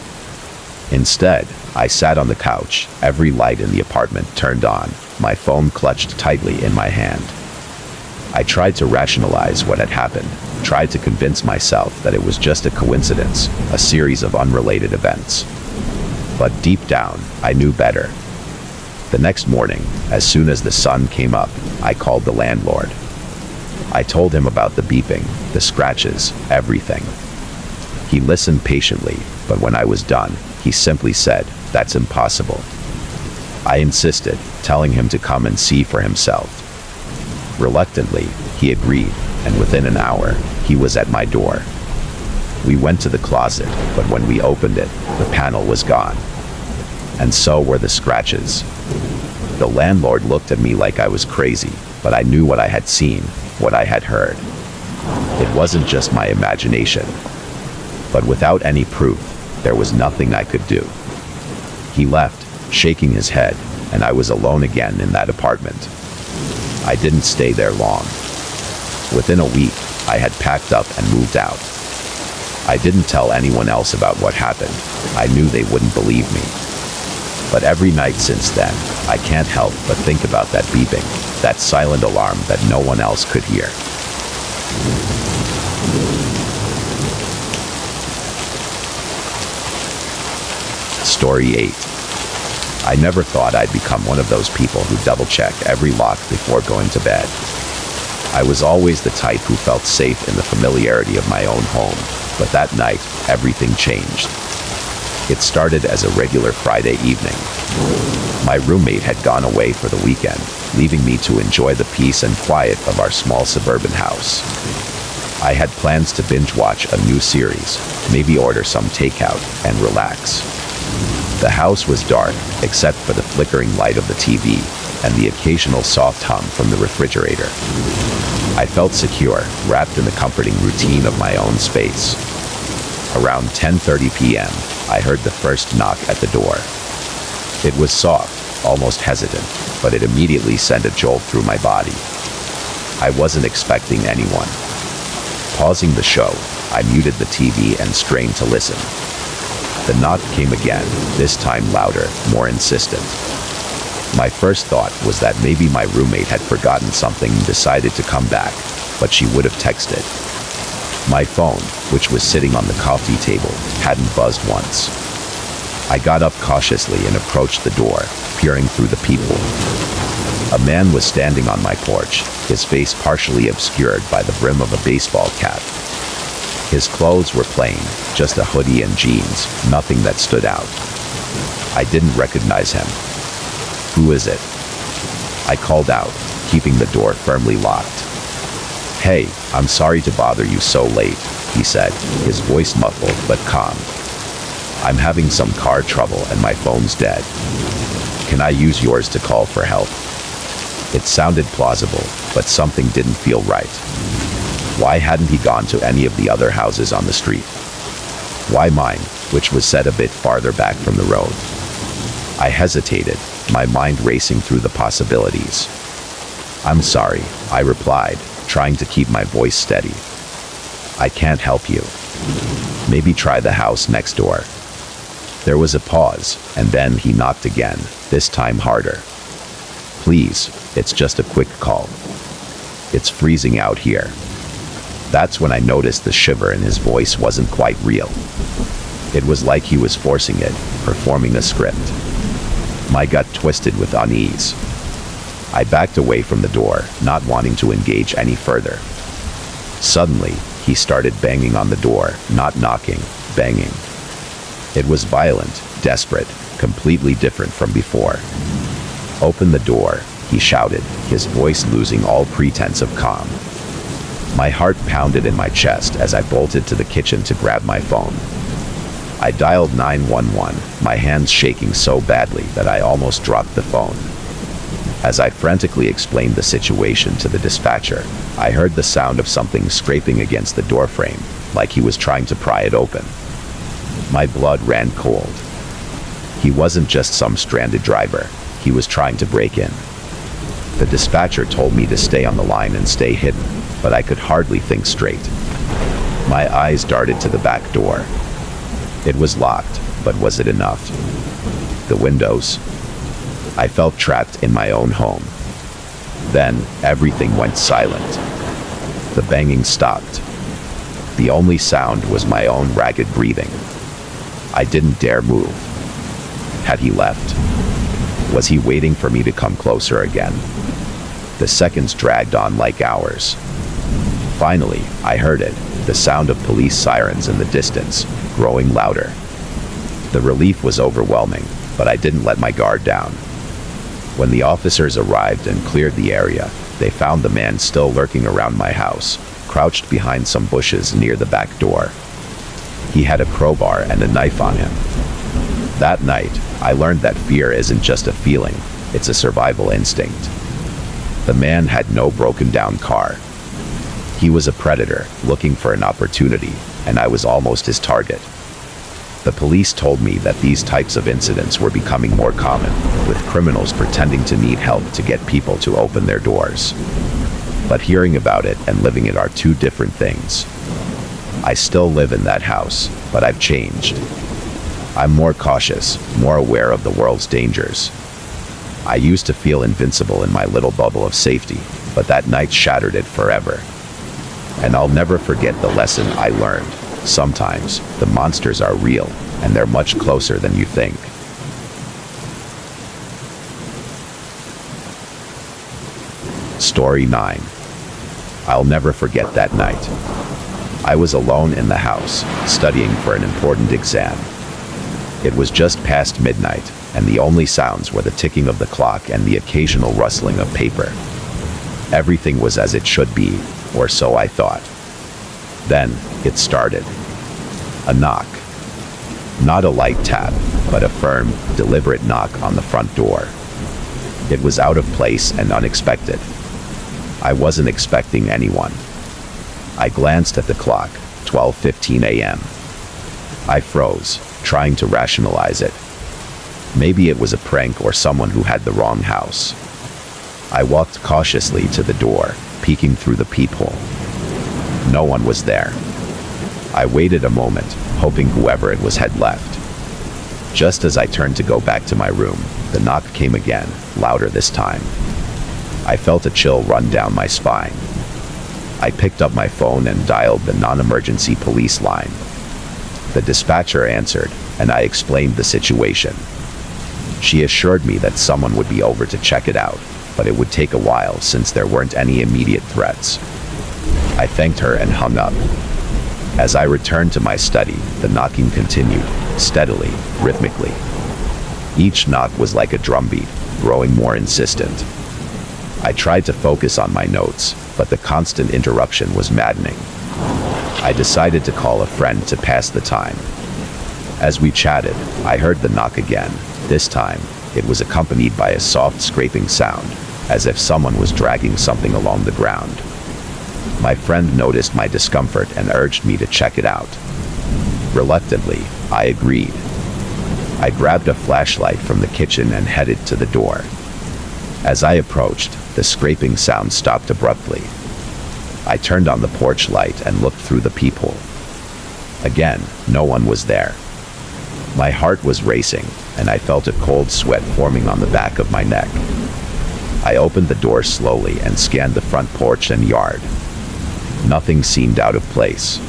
Instead, I sat on the couch, every light in the apartment turned on, my phone clutched tightly in my hand. I tried to rationalize what had happened, tried to convince myself that it was just a coincidence, a series of unrelated events. But deep down, I knew better. The next morning, as soon as the sun came up, I called the landlord. I told him about the beeping, the scratches, everything. He listened patiently, but when I was done, he simply said, "That's impossible." I insisted, telling him to come and see for himself. Reluctantly, he agreed, and within an hour, he was at my door. We went to the closet, but when we opened it, the panel was gone. And so were the scratches. The landlord looked at me like I was crazy, but I knew what I had seen, what I had heard. It wasn't just my imagination. But without any proof, there was nothing I could do. He left, shaking his head, and I was alone again in that apartment. I didn't stay there long. Within a week, I had packed up and moved out. I didn't tell anyone else about what happened. I knew they wouldn't believe me. But every night since then, I can't help but think about that beeping, that silent alarm that no one else could hear. Story 8. I never thought I'd become one of those people who double-check every lock before going to bed. I was always the type who felt safe in the familiarity of my own home, but that night, everything changed. It started as a regular Friday evening. My roommate had gone away for the weekend, leaving me to enjoy the peace and quiet of our small suburban house. I had plans to binge-watch a new series, maybe order some takeout, and relax. The house was dark, except for the flickering light of the TV and the occasional soft hum from the refrigerator. I felt secure, wrapped in the comforting routine of my own space. Around 10:30 p.m., I heard the first knock at the door. It was soft, almost hesitant, but it immediately sent a jolt through my body. I wasn't expecting anyone. Pausing the show, I muted the TV and strained to listen. The knock came again, this time louder, more insistent. My first thought was that maybe my roommate had forgotten something and decided to come back, but she would have texted. My phone, which was sitting on the coffee table, hadn't buzzed once. I got up cautiously and approached the door, peering through the peephole. A man was standing on my porch, his face partially obscured by the brim of a baseball cap. His clothes were plain, just a hoodie and jeans, nothing that stood out. I didn't recognize him. "Who is it?" I called out, keeping the door firmly locked. "Hey, I'm sorry to bother you so late," he said, his voice muffled but calm. "I'm having some car trouble and my phone's dead. Can I use yours to call for help?" It sounded plausible, but something didn't feel right. Why hadn't he gone to any of the other houses on the street? Why mine, which was set a bit farther back from the road? I hesitated, my mind racing through the possibilities. "I'm sorry," I replied, trying to keep my voice steady. "I can't help you. Maybe try the house next door." There was a pause, and then he knocked again, this time harder. "Please, it's just a quick call. It's freezing out here." That's when I noticed the shiver in his voice wasn't quite real. It was like he was forcing it, performing a script. My gut twisted with unease. I backed away from the door, not wanting to engage any further. Suddenly, he started banging on the door, not knocking, banging. It was violent, desperate, completely different from before. "Open the door," he shouted, his voice losing all pretense of calm. My heart pounded in my chest as I bolted to the kitchen to grab my phone. I dialed 911, my hands shaking so badly that I almost dropped the phone. As I frantically explained the situation to the dispatcher, I heard the sound of something scraping against the doorframe, like he was trying to pry it open. My blood ran cold. He wasn't just some stranded driver, he was trying to break in. The dispatcher told me to stay on the line and stay hidden, but I could hardly think straight. My eyes darted to the back door. It was locked, but was it enough? The windows. I felt trapped in my own home. Then, everything went silent. The banging stopped. The only sound was my own ragged breathing. I didn't dare move. Had he left? Was he waiting for me to come closer again? The seconds dragged on like hours. Finally, I heard it, the sound of police sirens in the distance, growing louder. The relief was overwhelming, but I didn't let my guard down. When the officers arrived and cleared the area, they found the man still lurking around my house, crouched behind some bushes near the back door. He had a crowbar and a knife on him. That night, I learned that fear isn't just a feeling, it's a survival instinct. The man had no broken-down car. He was a predator, looking for an opportunity, and I was almost his target. The police told me that these types of incidents were becoming more common, with criminals pretending to need help to get people to open their doors. But hearing about it and living it are two different things. I still live in that house, but I've changed. I'm more cautious, more aware of the world's dangers. I used to feel invincible in my little bubble of safety, but that night shattered it forever. And I'll never forget the lesson I learned. Sometimes, the monsters are real, and they're much closer than you think. Story 9. I'll never forget that night. I was alone in the house, studying for an important exam. It was just past midnight, and the only sounds were the ticking of the clock and the occasional rustling of paper. Everything was as it should be, or so I thought. Then, it started. A knock. Not a light tap, but a firm, deliberate knock on the front door. It was out of place and unexpected. I wasn't expecting anyone. I glanced at the clock, 12:15 a.m. I froze, trying to rationalize it. Maybe it was a prank or someone who had the wrong house. I walked cautiously to the door, peeking through the peephole. No one was there. I waited a moment, hoping whoever it was had left. Just as I turned to go back to my room, the knock came again, louder this time. I felt a chill run down my spine. I picked up my phone and dialed the non-emergency police line. The dispatcher answered, and I explained the situation. She assured me that someone would be over to check it out, but it would take a while since there weren't any immediate threats. I thanked her and hung up. As I returned to my study, the knocking continued, steadily, rhythmically. Each knock was like a drumbeat, growing more insistent. I tried to focus on my notes, but the constant interruption was maddening. I decided to call a friend to pass the time. As we chatted, I heard the knock again. This time, it was accompanied by a soft scraping sound, as if someone was dragging something along the ground. My friend noticed my discomfort and urged me to check it out. Reluctantly, I agreed. I grabbed a flashlight from the kitchen and headed to the door. As I approached, the scraping sound stopped abruptly. I turned on the porch light and looked through the peephole. Again, no one was there. My heart was racing, and I felt a cold sweat forming on the back of my neck. I opened the door slowly and scanned the front porch and yard. Nothing seemed out of place.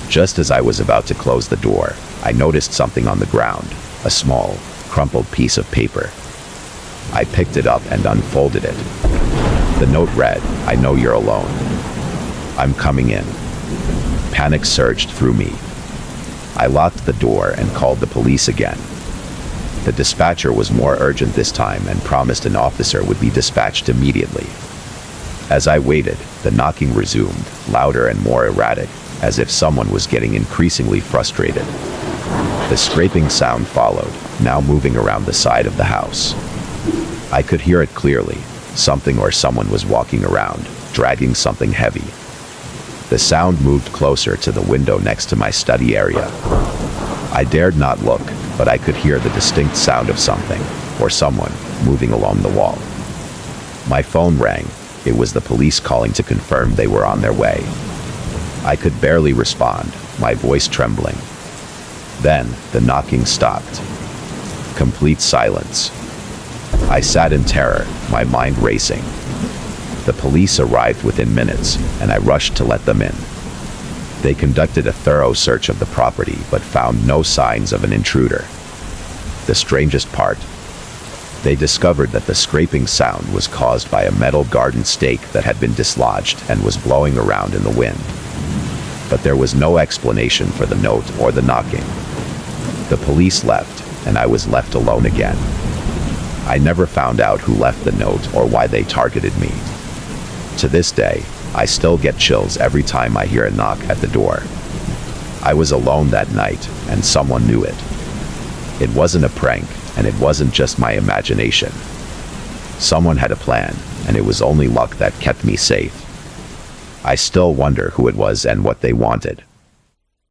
Just as I was about to close the door, I noticed something on the ground, a small, crumpled piece of paper. I picked it up and unfolded it. The note read, "I know you're alone. I'm coming in." Panic surged through me. I locked the door and called the police again. The dispatcher was more urgent this time and promised an officer would be dispatched immediately. As I waited, the knocking resumed, louder and more erratic, as if someone was getting increasingly frustrated. The scraping sound followed, now moving around the side of the house. I could hear it clearly. Something or someone was walking around, dragging something heavy. The sound moved closer to the window next to my study area. I dared not look, but I could hear the distinct sound of something, or someone, moving along the wall. My phone rang. It was the police calling to confirm they were on their way. I could barely respond, my voice trembling. Then, the knocking stopped. Complete silence. I sat in terror, my mind racing. The police arrived within minutes, and I rushed to let them in. They conducted a thorough search of the property, but found no signs of an intruder. The strangest part, They discovered that the scraping sound was caused by a metal garden stake that had been dislodged and was blowing around in the wind. But there was no explanation for the note or the knocking. The police left, and I was left alone again. I never found out who left the note or why they targeted me. To this day, I still get chills every time I hear a knock at the door. I was alone that night, and someone knew it. It wasn't a prank, and it wasn't just my imagination. Someone had a plan, and it was only luck that kept me safe. I still wonder who it was and what they wanted.